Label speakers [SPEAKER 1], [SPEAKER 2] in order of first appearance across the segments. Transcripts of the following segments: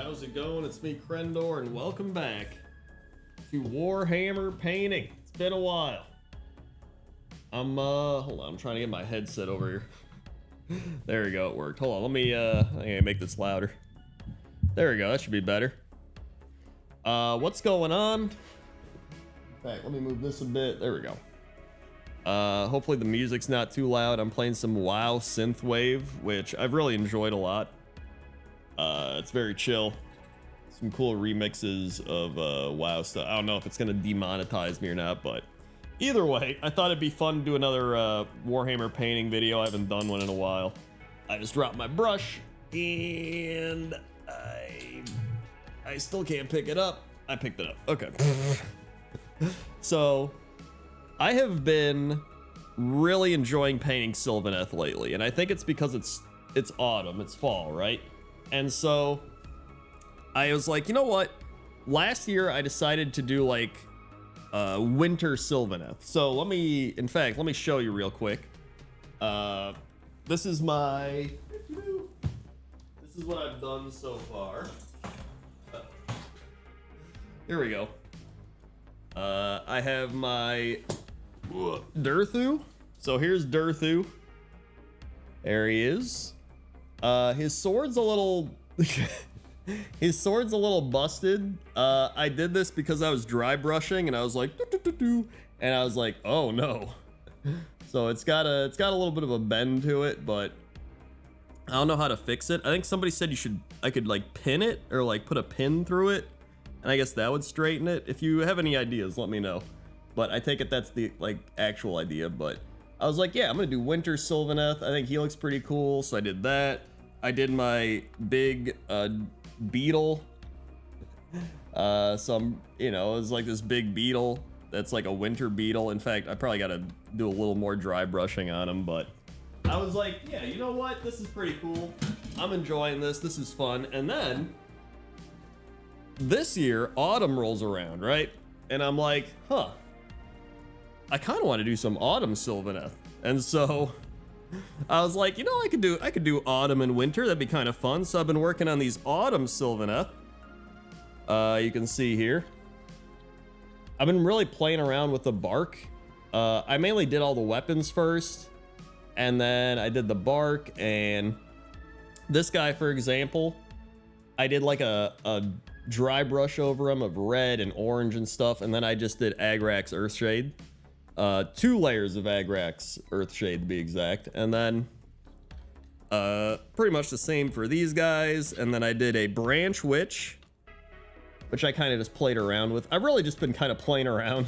[SPEAKER 1] how's it going? It's me, Krendor, and welcome back to Warhammer painting. It's been a while. Hold on, I'm trying to get my headset over here. There we go, it worked. Hold on, let me, I gotta make this louder. There we go, that should be better. What's going on? In fact, let me move this a bit. There we go. Hopefully the music's not too loud. I'm playing some WoW Synthwave, which I've really enjoyed a lot. It's very chill. Some cool remixes of WoW stuff. I don't know if it's gonna demonetize me or not, but either way, I thought it'd be fun to do another Warhammer painting video. I haven't done one in a while. I just dropped my brush and I still can't pick it up. I picked it up. Okay. So I have been really enjoying painting Sylvaneth lately, and I think it's because it's autumn, it's fall, right? And so I was like, you know what? Last year I decided to do like winter Sylvaneth. So let me show you real quick. This is what I've done so far. Here we go. I have my Durthu. So here's Durthu. There he is. His sword's a little busted. I did this because I was dry brushing and I was like and I was like, oh no. So it's got a little bit of a bend to it, but I don't know how to fix it. I think somebody said I could like pin it or like put a pin through it, and I guess that would straighten it. If you have any ideas, let me know. But I take it that's the like actual idea. But I was like, yeah, I'm gonna do winter Sylvaneth. I think he looks pretty cool, so I did that. I did my big beetle. It was like this big beetle that's like a winter beetle. In fact, I probably gotta do a little more dry brushing on him, but I was like, yeah, you know what? This is pretty cool. I'm enjoying this. This is fun. And then this year, autumn rolls around, right? And I'm like, I kind of want to do some autumn Sylvaneth. And so I was like, you know, I could do autumn and winter. That'd be kind of fun. So I've been working on these autumn Sylvaneth. You can see here. I've been really playing around with the bark. I mainly did all the weapons first, and then I did the bark. And this guy, for example, I did like a dry brush over him of red and orange and stuff, and then I just did Agrax Earthshade. 2 layers of Agrax Earthshade to be exact, and then pretty much the same for these guys. And then I did a Branch Witch, which I kind of just played around with. I've really just been kind of playing around,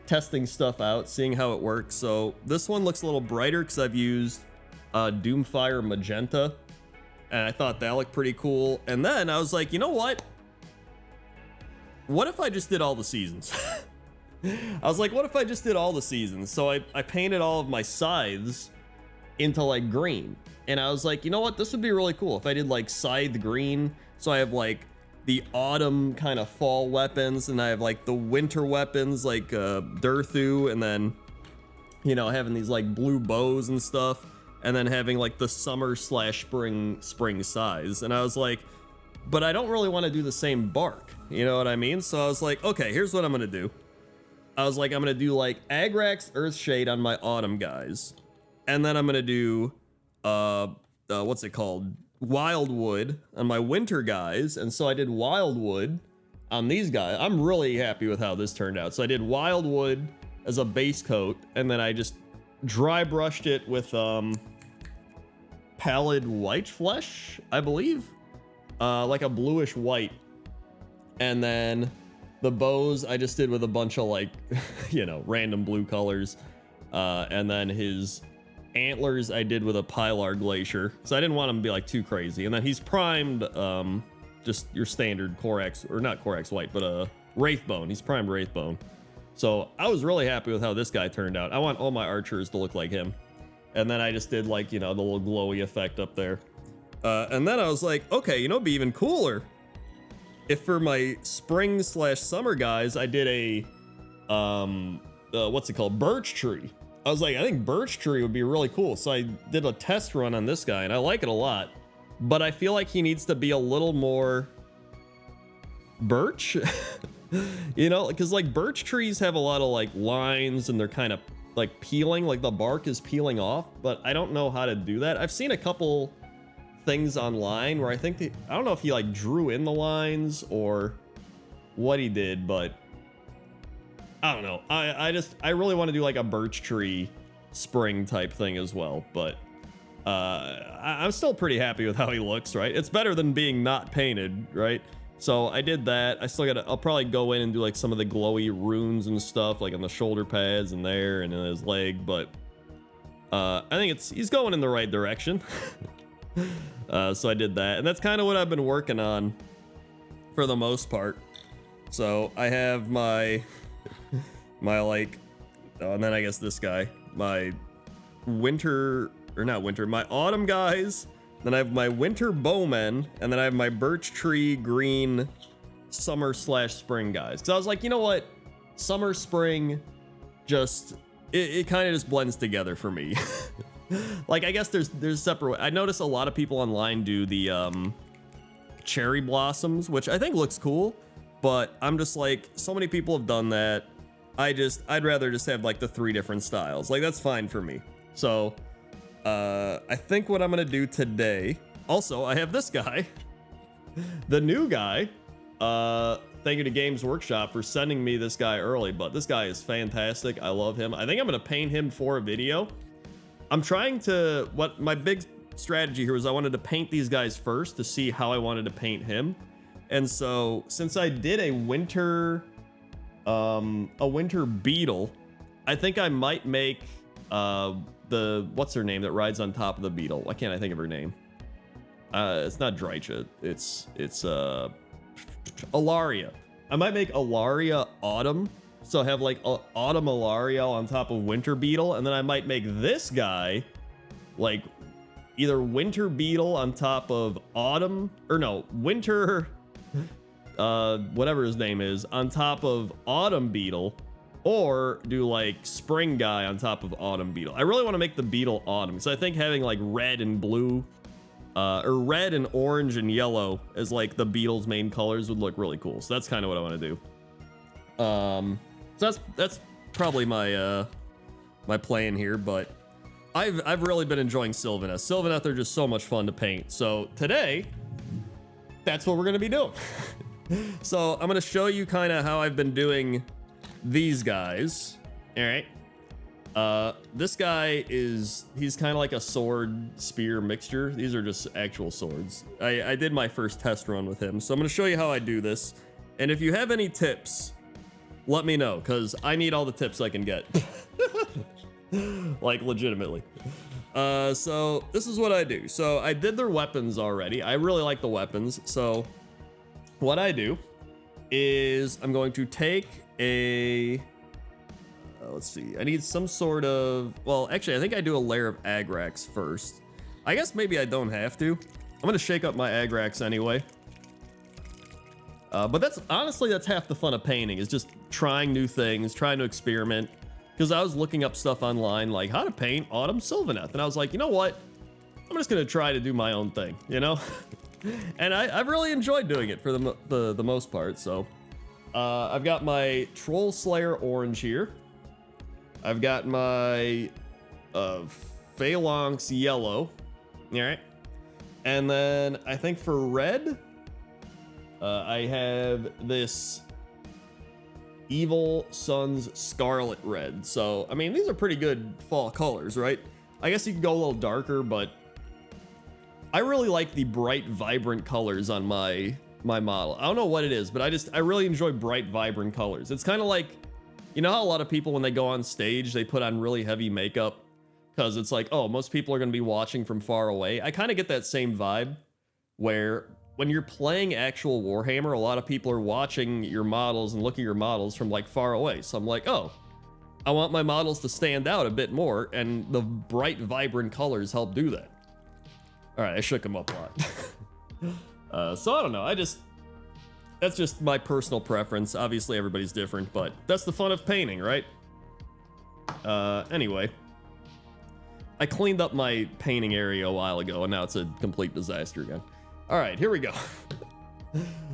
[SPEAKER 1] testing stuff out, seeing how it works. So this one looks a little brighter because I've used Doomfire Magenta, and I thought that looked pretty cool. And then I was like, you know what? What if I just did all the seasons? I was like, what if I just did all the seasons? So I painted all of my scythes into like green. And I was like, you know what? This would be really cool if I did like scythe green. So I have like the autumn kind of fall weapons, and I have like the winter weapons like Durthu, and then, you know, having these like blue bows and stuff, and then having like the summer/spring scythes. And I was like, but I don't really want to do the same bark. You know what I mean? So I was like, okay, here's what I'm going to do. I was like, I'm going to do like Agrax Earthshade on my autumn guys. And then I'm going to do, what's it called? Wildwood on my winter guys. And so I did Wildwood on these guys. I'm really happy with how this turned out. So I did Wildwood as a base coat, and then I just dry brushed it with Pallid White Flesh, I believe. Like a bluish white. And then the bows I just did with a bunch of like, random blue colors. And then his antlers I did with a Pilar Glacier. So I didn't want him to be like too crazy. And then he's primed, just your standard Corax, or not Corax White, but Wraithbone. He's primed Wraithbone. So I was really happy with how this guy turned out. I want all my archers to look like him. And then I just did like, the little glowy effect up there. And then I was like, okay, it'd be even cooler if for my spring/summer guys, I did a, what's it called? Birch Tree. I was like, I think Birch Tree would be really cool. So I did a test run on this guy, and I like it a lot. but I feel like he needs to be a little more birch. You know, because like birch trees have a lot of like lines and they're kind of like peeling, like the bark is peeling off, but I don't know how to do that. I've seen a couple things online where I think I don't know if he like drew in the lines or what he did, but I don't know. I really want to do like a birch tree spring type thing as well, but I'm still pretty happy with how he looks, right? It's better than being not painted, right? So I did that. I'll probably go in and do like some of the glowy runes and stuff, like on the shoulder pads and there and in his leg, but I think he's going in the right direction. So I did that, and that's kind of what I've been working on for the most part. So I have my like, and then I guess this guy, my my autumn guys. Then I have my winter bowmen, and then I have my birch tree green summer/spring guys. Because I was like, you know what, summer spring, just it kind of just blends together for me. Like I guess there's separate. I notice a lot of people online do the cherry blossoms, which I think looks cool, but I'm just like, so many people have done that. I'd rather just have like the 3 different styles. Like that's fine for me. So I think what I'm gonna do today. Also, I have this guy, the new guy. Thank you to Games Workshop for sending me this guy early, but this guy is fantastic. I love him. I think I'm gonna paint him for a video. I'm trying to, what my big strategy here was I wanted to paint these guys first to see how I wanted to paint him. And so since I did a winter beetle, I think I might make what's her name that rides on top of the beetle? Why can't I think of her name? It's not Drycha. It's Alaria. I might make Alaria Autumn. So have like Autumn Alaria on top of Winter Beetle, and then I might make this guy like either Winter Beetle on top of Autumn, or no, Winter, whatever his name is, on top of Autumn Beetle, or do like Spring guy on top of Autumn Beetle. I really want to make the Beetle Autumn, because I think having like red and blue, or red and orange and yellow as like the Beetle's main colors would look really cool. So that's kind of what I want to do. So that's probably my my plan here, but I've really been enjoying Sylvaneth. Sylvaneth are just so much fun to paint. So today, that's what we're gonna be doing. So I'm gonna show you kind of how I've been doing these guys. All right. This guy he's kind of like a sword spear mixture. These are just actual swords. I did my first test run with him, so I'm gonna show you how I do this. And if you have any tips, let me know, because I need all the tips I can get. Like legitimately. So this is what I do. So I did their weapons already. I really like the weapons. So what I do is I'm going to take a let's see, I need some sort of, well, actually I think I do a layer of Agrax first. I guess maybe I don't have to. I'm gonna shake up my Agrax anyway. But that's honestly, that's half the fun of painting, is just trying new things, trying to experiment. Because I was looking up stuff online, like how to paint Autumn Sylvaneth, and I was like, you know what? I'm just gonna try to do my own thing, you know? And I've really enjoyed doing it for the most part. So I've got my Troll Slayer orange here. I've got my Phalanx yellow. All right. And then I think for red, I have this Evil Sun's Scarlet Red. So, I mean, these are pretty good fall colors, right? I guess you could go a little darker, but I really like the bright, vibrant colors on my model. I don't know what it is, but I really enjoy bright, vibrant colors. It's kind of like, you know how a lot of people, when they go on stage, they put on really heavy makeup because it's like, oh, most people are going to be watching from far away. I kind of get that same vibe where when you're playing actual Warhammer, a lot of people are watching your models and looking at your models from like far away. So I'm like, oh, I want my models to stand out a bit more, and the bright, vibrant colors help do that. All right, I shook them up a lot. So I don't know, that's just my personal preference. Obviously everybody's different, but that's the fun of painting, right? Anyway. I cleaned up my painting area a while ago, and now it's a complete disaster again. All right, here we go.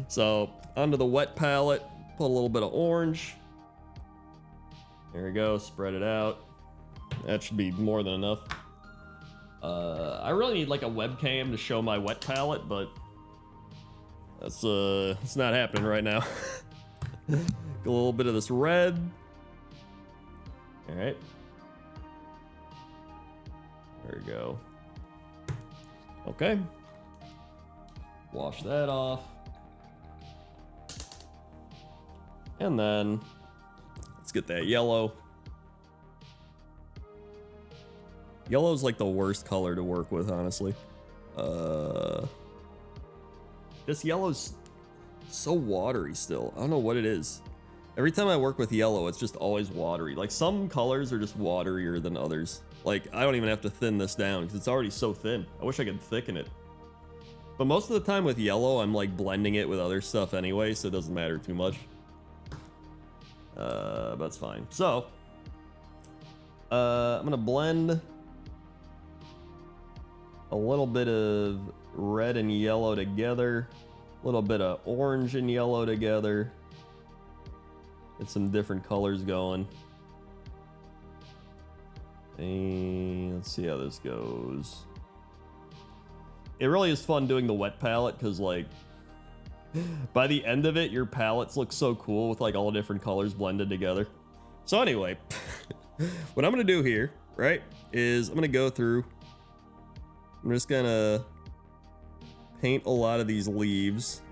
[SPEAKER 1] So onto the wet palette, put a little bit of orange. There we go, spread it out. That should be more than enough. I really need like a webcam to show my wet palette, but that's it's not happening right now. Get a little bit of this red. All right. There we go. Okay. Wash that off. And then let's get that yellow. Yellow's like the worst color to work with, honestly. This yellow's so watery still. I don't know what it is. Every time I work with yellow, it's just always watery. Like some colors are just waterier than others. Like I don't even have to thin this down because it's already so thin. I wish I could thicken it. But most of the time with yellow, I'm like blending it with other stuff anyway, so it doesn't matter too much. But it's fine. So, I'm gonna blend a little bit of red and yellow together, a little bit of orange and yellow together. Get some different colors going. And let's see how this goes. It really is fun doing the wet palette because like by the end of it, your palettes look so cool with like all the different colors blended together. So anyway, what I'm gonna do here, right, is I'm gonna go through. I'm just gonna paint a lot of these leaves.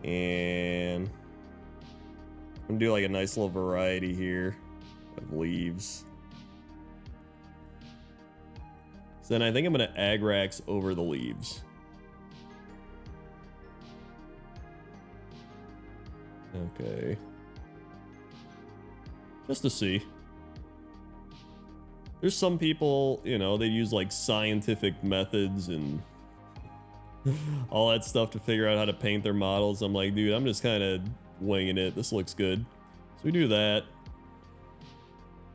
[SPEAKER 1] And I'm gonna do like a nice little variety here of leaves. So then I think I'm gonna Agrax over the leaves. Okay. Just to see. There's some people, you know, they use like scientific methods and all that stuff to figure out how to paint their models. I'm like, dude, I'm just kind of winging it. This looks good. So we do that.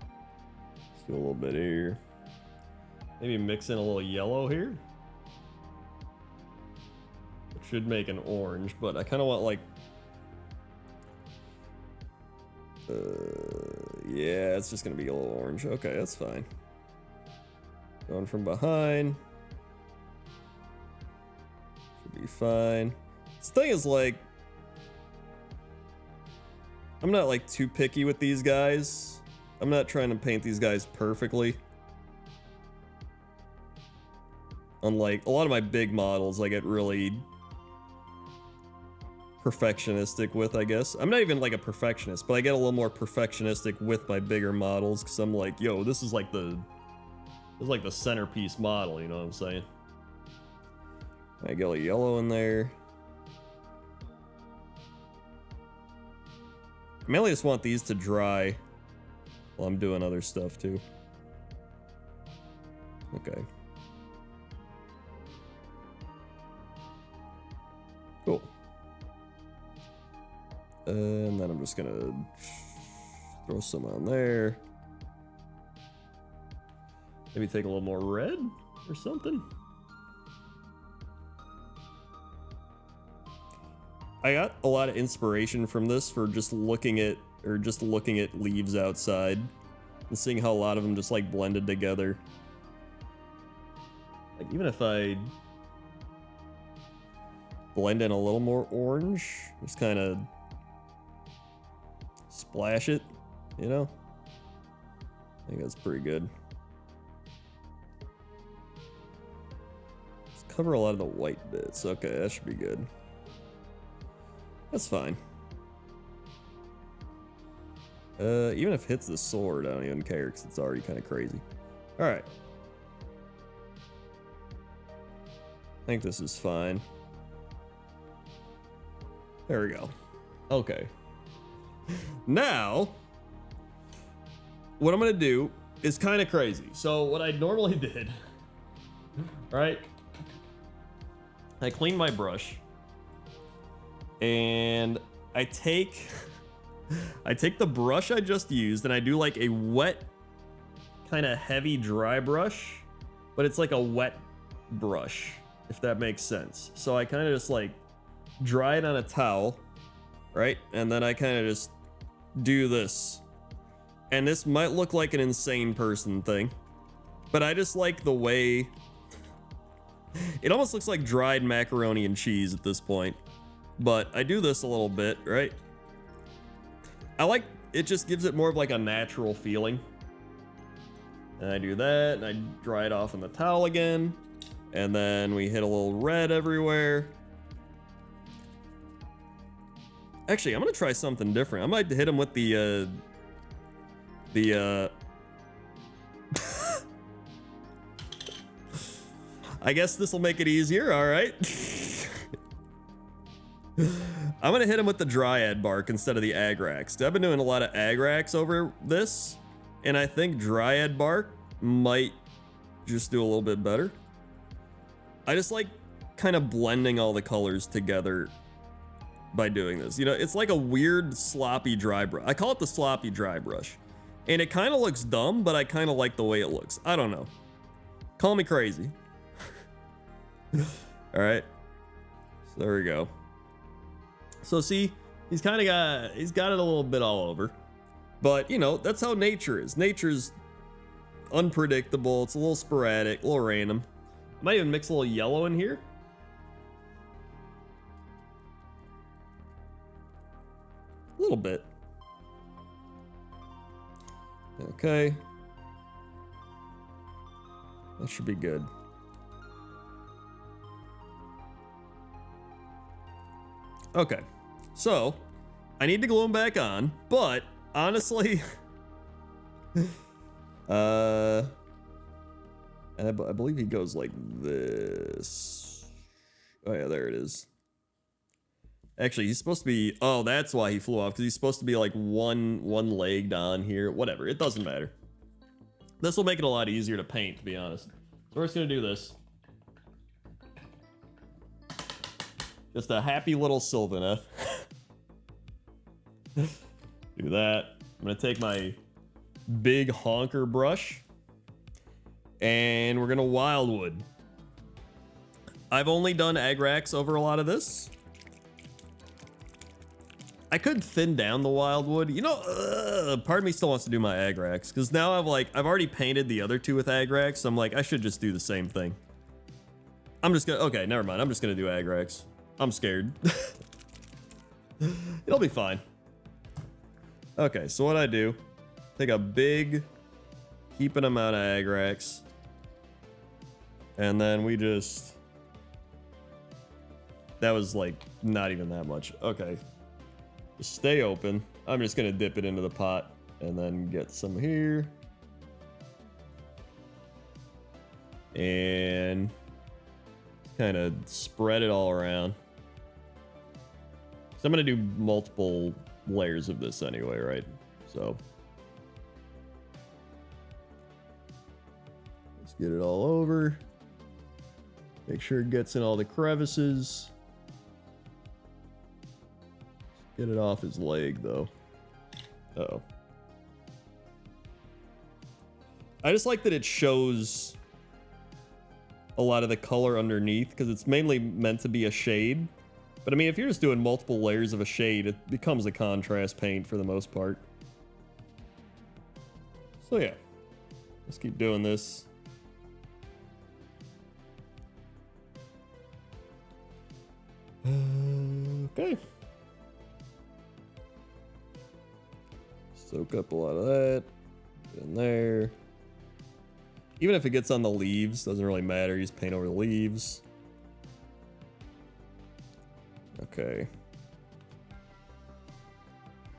[SPEAKER 1] Let's do a little bit here. Maybe mix in a little yellow here. It should make an orange, but I kind of want like... yeah, it's just going to be a little orange. Okay, that's fine. Going from behind. Should be fine. This thing is like... I'm not like too picky with these guys. I'm not trying to paint these guys perfectly. Unlike a lot of my big models, I get really perfectionistic with, I guess. I'm not even like a perfectionist, but I get a little more perfectionistic with my bigger models because I'm like, yo, this is like the centerpiece model, you know what I'm saying? I get a yellow in there. I mainly just want these to dry while I'm doing other stuff too. Okay. Cool. And then I'm just gonna throw some on there. Maybe take a little more red or something. I got a lot of inspiration from this for just looking at leaves outside and seeing how a lot of them just like blended together. Like even if I blend in a little more orange, just kind of splash it, you know? I think that's pretty good. Just cover a lot of the white bits. Okay, that should be good. That's fine. Even if it hits the sword, I don't even care because it's already kind of crazy. All right. I think this is fine. There we go. Okay. Now, what I'm gonna do is kind of crazy. So what I normally did, right? I clean my brush and I take I take the brush I just used and I do like a wet, kind of heavy dry brush, but it's like a wet brush, if that makes sense. So I kind of just like dry it on a towel, right? And then I kind of just do this. And this might look like an insane person thing, but I just like the way it almost looks like dried macaroni and cheese at this point. But I do this a little bit, right? I like it, just gives it more of like a natural feeling. And I do that, and I dry it off in the towel again. And then we hit a little red everywhere. Actually, I'm gonna try something different. I might hit him with the I guess this will make it easier, all right. I'm gonna hit him with the Dryad bark instead of the Agrax. I've been doing a lot of Agrax over this, and I think Dryad bark might just do a little bit better. I just like kind of blending all the colors together by doing this. You know, it's like a weird sloppy dry brush. I call it the sloppy dry brush. And it kind of looks dumb, but I kind of like the way it looks. I don't know. Call me crazy. All right. So there we go. So see, he's got it a little bit all over. But, you know, that's how nature is. Nature's unpredictable. It's a little sporadic, a little random. Might even mix a little yellow in here. A little bit. Okay. That should be good. Okay. So, I need to glue him back on, but honestly, and I believe he goes like this. Oh yeah, there it is. Actually, he's supposed to be, oh, that's why he flew off, because he's supposed to be like one-legged on here. Whatever, it doesn't matter. This will make it a lot easier to paint, to be honest. So we're just gonna do this. Just a happy little Sylvaneth. Do that. I'm gonna take my big honker brush, and we're gonna wildwood. I've only done Agrax over a lot of this. I could thin down the wildwood. You know, part of me still wants to do my Agrax, because now I've already painted the other two with Agrax, so I'm like, I should just do the same thing. I'm just gonna, okay, never mind. I'm just gonna do Agrax. I'm scared. It'll be fine. Okay, so what I do, take a big heaping amount of Agrax, and then we just, that was like not even that much. Okay, just stay open. I'm just gonna dip it into the pot and then get some here. And kind of spread it all around. So I'm gonna do multiple layers of this anyway, right? So let's get it all over. Make sure it gets in all the crevices. Get it off his leg though. Uh-oh. I just like that it shows a lot of the color underneath, because it's mainly meant to be a shade. But I mean, if you're just doing multiple layers of a shade, it becomes a contrast paint for the most part. So yeah, let's keep doing this. Okay. Soak up a lot of that in there. Even if it gets on the leaves, doesn't really matter. You just paint over the leaves. Okay.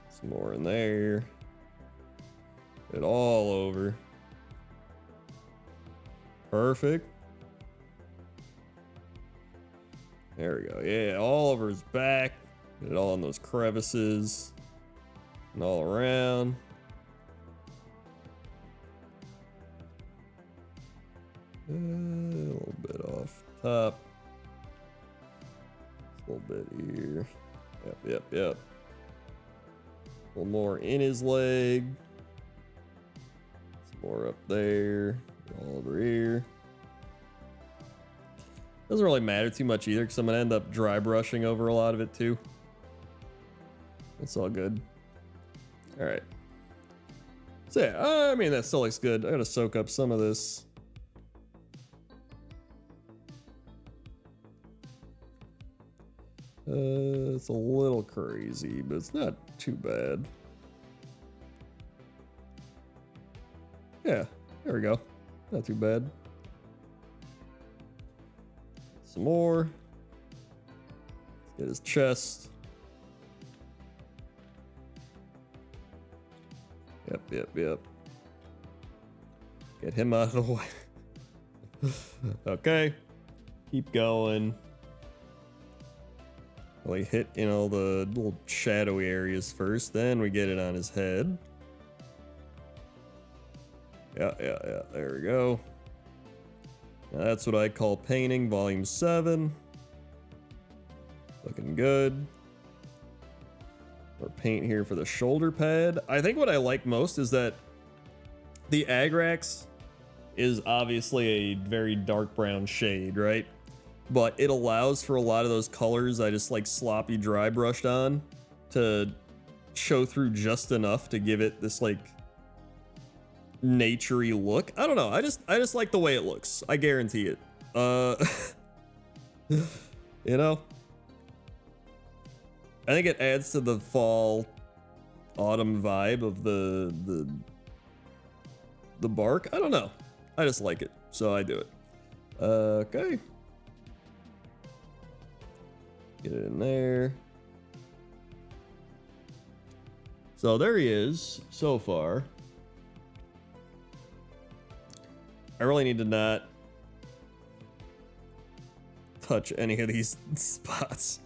[SPEAKER 1] Some more in there. Get it all over. Perfect. There we go. Yeah, all over his back. Get it all in those crevices. And all around. A little bit off top. A little bit here. Yep. A little more in his leg. Some more up there. All over here. Doesn't really matter too much either, because I'm gonna end up dry brushing over a lot of it too. It's all good. All right. So yeah, I mean, that still looks good. I gotta soak up some of this. It's a little crazy, but it's not too bad. Yeah, there we go. Not too bad. Some more. Let's get his chest. Yep. Get him out of the way. Okay. Keep going. We hit in all the little shadowy areas first, then we get it on his head. Yeah. There we go. Now that's what I call painting, volume 7. Looking good. More paint here for the shoulder pad. I think what I like most is that the Agrax is obviously a very dark brown shade, right? But it allows for a lot of those colors I just like sloppy dry brushed on to show through just enough to give it this like naturey look. I don't know. I just like the way it looks. I guarantee it. You know, I think it adds to the fall autumn vibe of the bark. I don't know. I just like it, so I do it. Okay. Get it in there. So there he is so far. I really need to not touch any of these spots.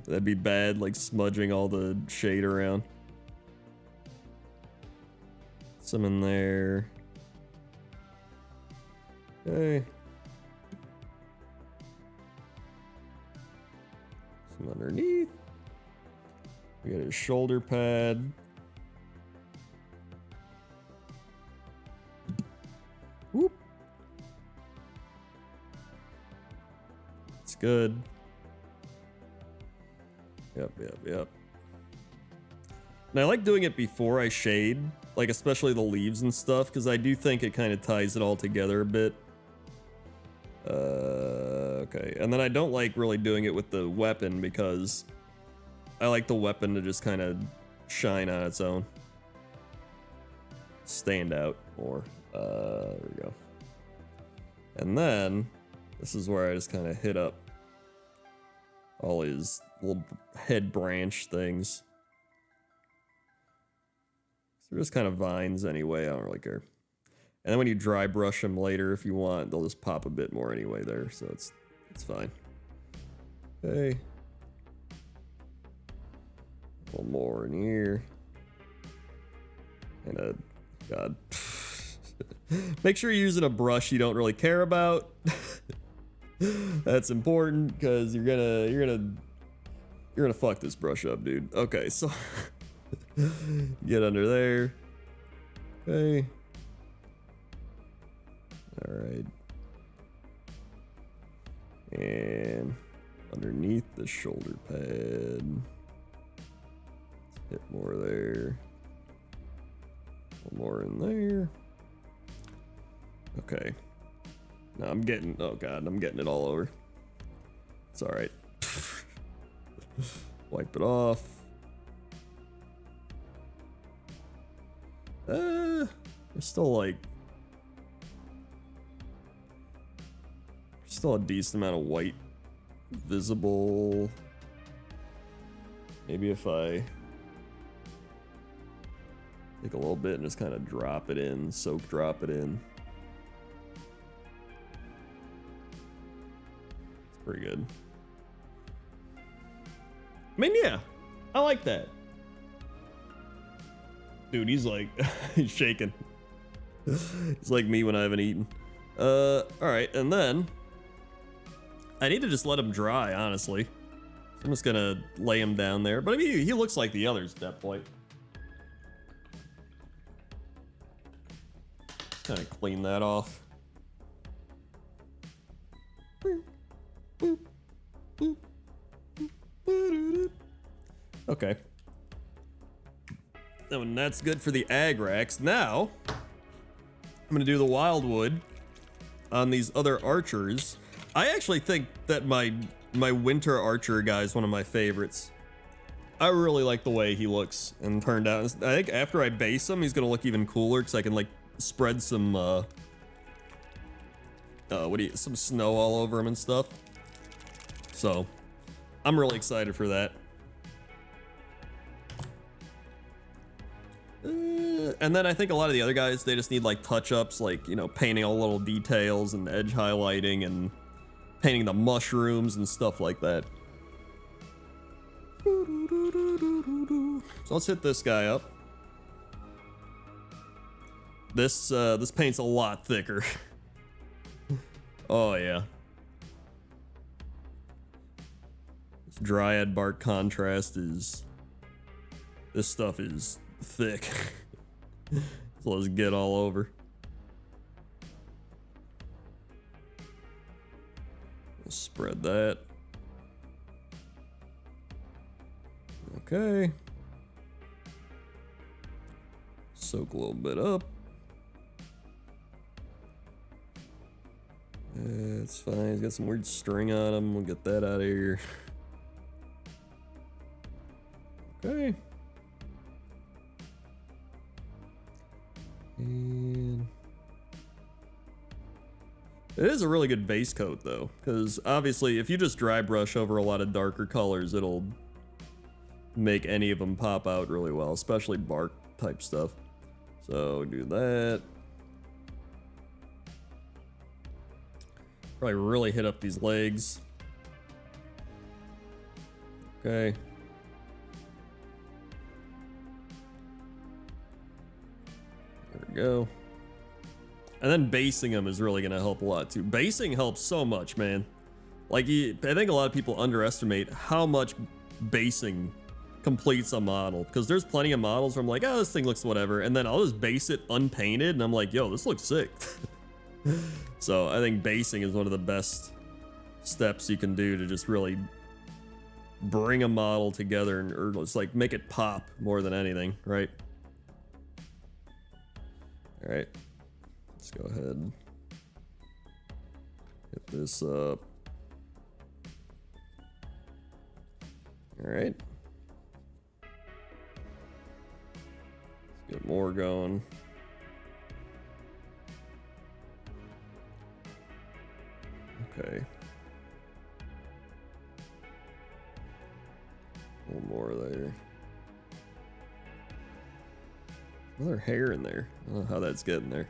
[SPEAKER 1] That'd be bad, like smudging all the shade around. Some in there. Okay. Some underneath. We got his shoulder pad. Whoop. It's good. Yep. And I like doing it before I shade, like especially the leaves and stuff, because I do think it kind of ties it all together a bit. Okay, and then I don't like really doing it with the weapon because I like the weapon to just kind of shine on its own. Stand out more. There we go. And then this is where I just kind of hit up all his little head branch things. So they're just kind of vines anyway. I don't really care. And then when you dry brush them later, if you want, they'll just pop a bit more anyway there. So it's fine. Okay. A little more in here. And God. Make sure you're using a brush you don't really care about. That's important because you're gonna fuck this brush up, dude. Okay, so get under there. Okay. All right. And underneath the shoulder pad. Let's hit more there. More in there. Okay. Now I'm getting, oh God, I'm getting it all over. It's all right. Wipe it off. There's still like, still a decent amount of white visible. Maybe if I take a little bit and just kind of drop it in, soak drop it in. It's pretty good. I mean, yeah, I like that. Dude, he's like, he's shaking. He's like me when I haven't eaten. All right, and then I need to just let him dry, honestly. So I'm just gonna lay him down there. But I mean, he looks like the others at that point. kind of clean that off. Okay. And that's good for the Agrax. Now, I'm gonna do the Wildwood on these other archers. I actually think that my winter archer guy is one of my favorites. I really like the way he looks and turned out. I think after I base him, he's gonna look even cooler because I can like spread some some snow all over him and stuff. So I'm really excited for that. And then I think a lot of the other guys, they just need like touch-ups, like, you know, painting all little details and edge highlighting and painting the mushrooms and stuff like that. So let's hit this guy up. This paint's a lot thicker. Oh yeah. This dryad bark contrast is... This stuff is thick. So let's get all over. Let's spread that. Okay. Soak a little bit up. It's fine. He's got some weird string on him. We'll get that out of here. Okay. And it is a really good base coat though, because obviously if you just dry brush over a lot of darker colors, it'll make any of them pop out really well, especially bark type stuff. So do that. Probably really hit up these legs. Okay. There we go. And then basing them is really gonna help a lot too. Basing helps so much, man. Like, I think a lot of people underestimate how much basing completes a model, because there's plenty of models where I'm like, oh, this thing looks whatever, and then I'll just base it unpainted and I'm like, yo, this looks sick. So I think basing is one of the best steps you can do to just really bring a model together, and or just like make it pop more than anything, right? All right, let's go ahead and hit this up. All right. Let's get more going. Okay. A little more there. Another hair in there. I don't know how that's getting there.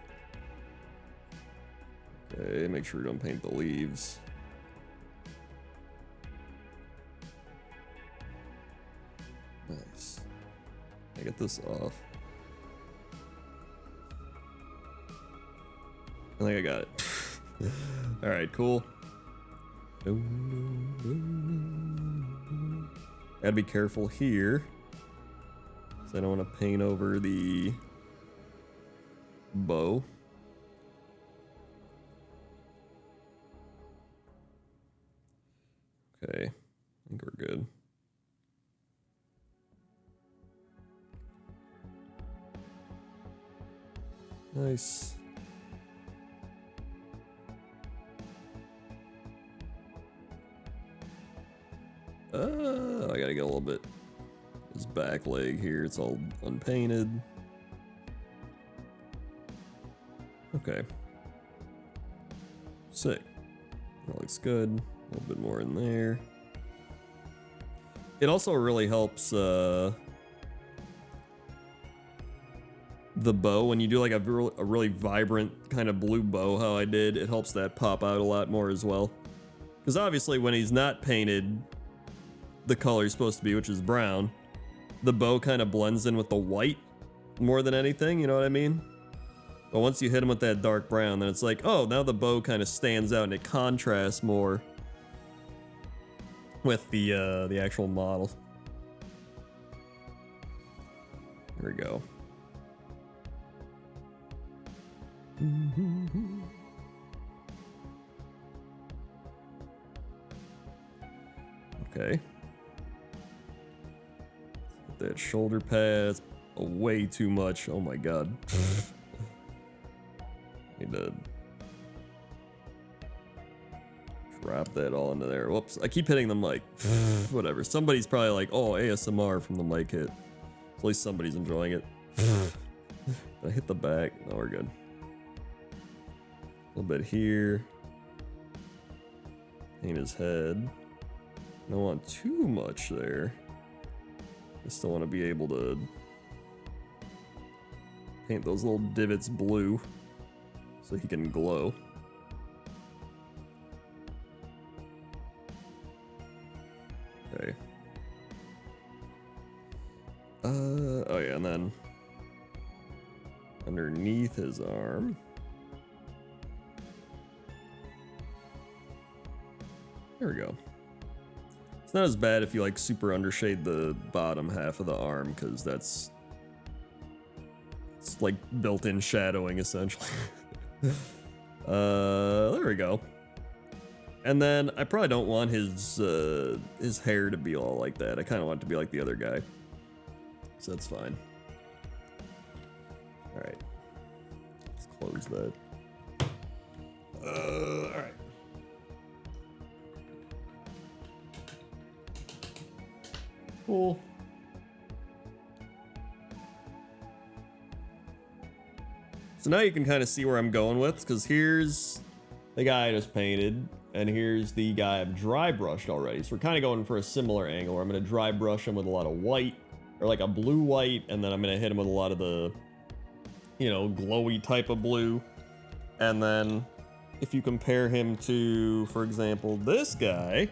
[SPEAKER 1] Okay, make sure we don't paint the leaves. Nice. I get this off. I think I got it. All right, cool. Gotta be careful here, so I don't want to paint over the bow. Okay, I think we're good. Nice. I gotta get a little bit. His back leg here, it's all unpainted. Okay. Sick. That looks good. A little bit more in there. It also really helps the bow. When you do like a really vibrant kind of blue bow, how I did, it helps that pop out a lot more as well. Because obviously when he's not painted the color he's supposed to be, which is brown, the bow kind of blends in with the white more than anything, you know what I mean? But once you hit him with that dark brown, then it's like, oh, now the bow kind of stands out and it contrasts more with the actual model. Here we go. Okay. That shoulder pad, way too much. Oh my god. Need to drop that all into there. Whoops, I keep hitting the mic. Whatever. Somebody's probably like, oh, ASMR from the mic hit. At least somebody's enjoying it. I hit the back. No, we're good. A little bit here. Paint his head. Don't want too much there. I still want to be able to paint those little divots blue so he can glow. Okay. Oh yeah, and then underneath his arm. There we go. It's not as bad if you like super undershade the bottom half of the arm, because it's like built-in shadowing essentially. There we go. And then I probably don't want his hair to be all like that. I kind of want it to be like the other guy, so that's fine. All right, let's close that. All right. Cool. So now you can kind of see where I'm going with, because here's the guy I just painted, and here's the guy I've dry brushed already. So we're kind of going for a similar angle where I'm going to dry brush him with a lot of white, or like a blue white, and then I'm going to hit him with a lot of the, you know, glowy type of blue. And then if you compare him to, for example, this guy,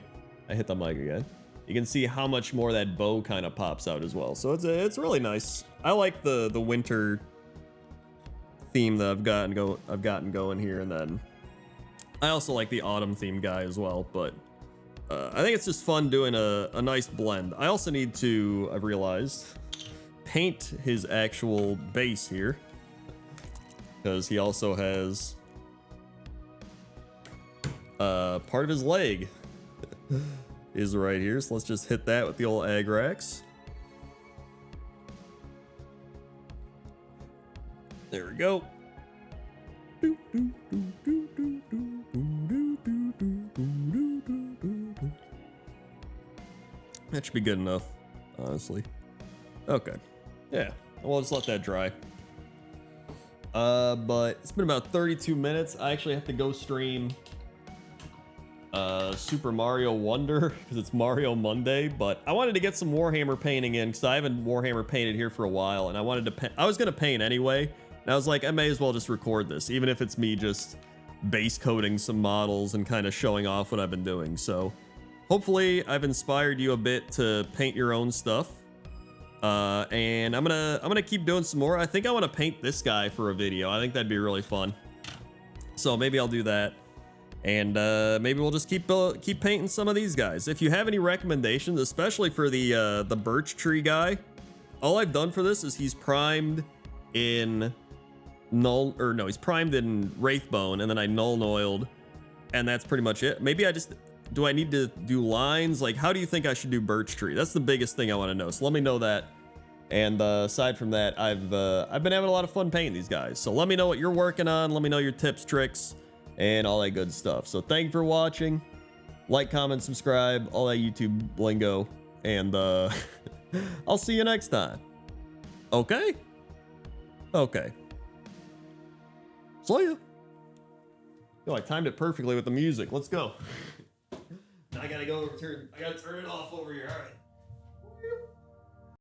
[SPEAKER 1] I hit the mic again. You can see how much more that bow kind of pops out as well. So it's really nice. I like the winter theme that I've gotten going here, and then I also like the autumn theme guy as well. But I think it's just fun doing a nice blend. I also need to, I've realized, paint his actual base here, because he also has part of his leg is right here, so let's just hit that with the old Agrax. There we go. That should be good enough, honestly. Okay, yeah, we'll just let that dry. But it's been about 32 minutes. I actually have to go stream Super Mario Wonder, because it's Mario Monday. But I wanted to get some Warhammer painting in, because I haven't Warhammer painted here for a while, and I wanted to I was gonna paint anyway, and I was like, I may as well just record this, even if it's me just base coating some models and kind of showing off what I've been doing. So hopefully I've inspired you a bit to paint your own stuff, and I'm gonna keep doing some more. I think I want to paint this guy for a video. I think that'd be really fun, so maybe I'll do that. And maybe we'll just keep painting some of these guys. If you have any recommendations, especially for the birch tree guy, all I've done for this is he's primed in he's primed in Wraithbone, and then I null oiled, and that's pretty much it. Maybe do I need to do lines? Like, how do you think I should do birch tree? That's the biggest thing I want to know. So let me know that. And aside from that, I've been having a lot of fun painting these guys. So let me know what you're working on. Let me know your tips, tricks, and all that good stuff. So thank you for watching. Like, comment, subscribe, all that YouTube lingo, and I'll see you next time. Okay? Okay. See ya. Yo, I timed it perfectly with the music. Let's go. Now I gotta turn it off over here. All right.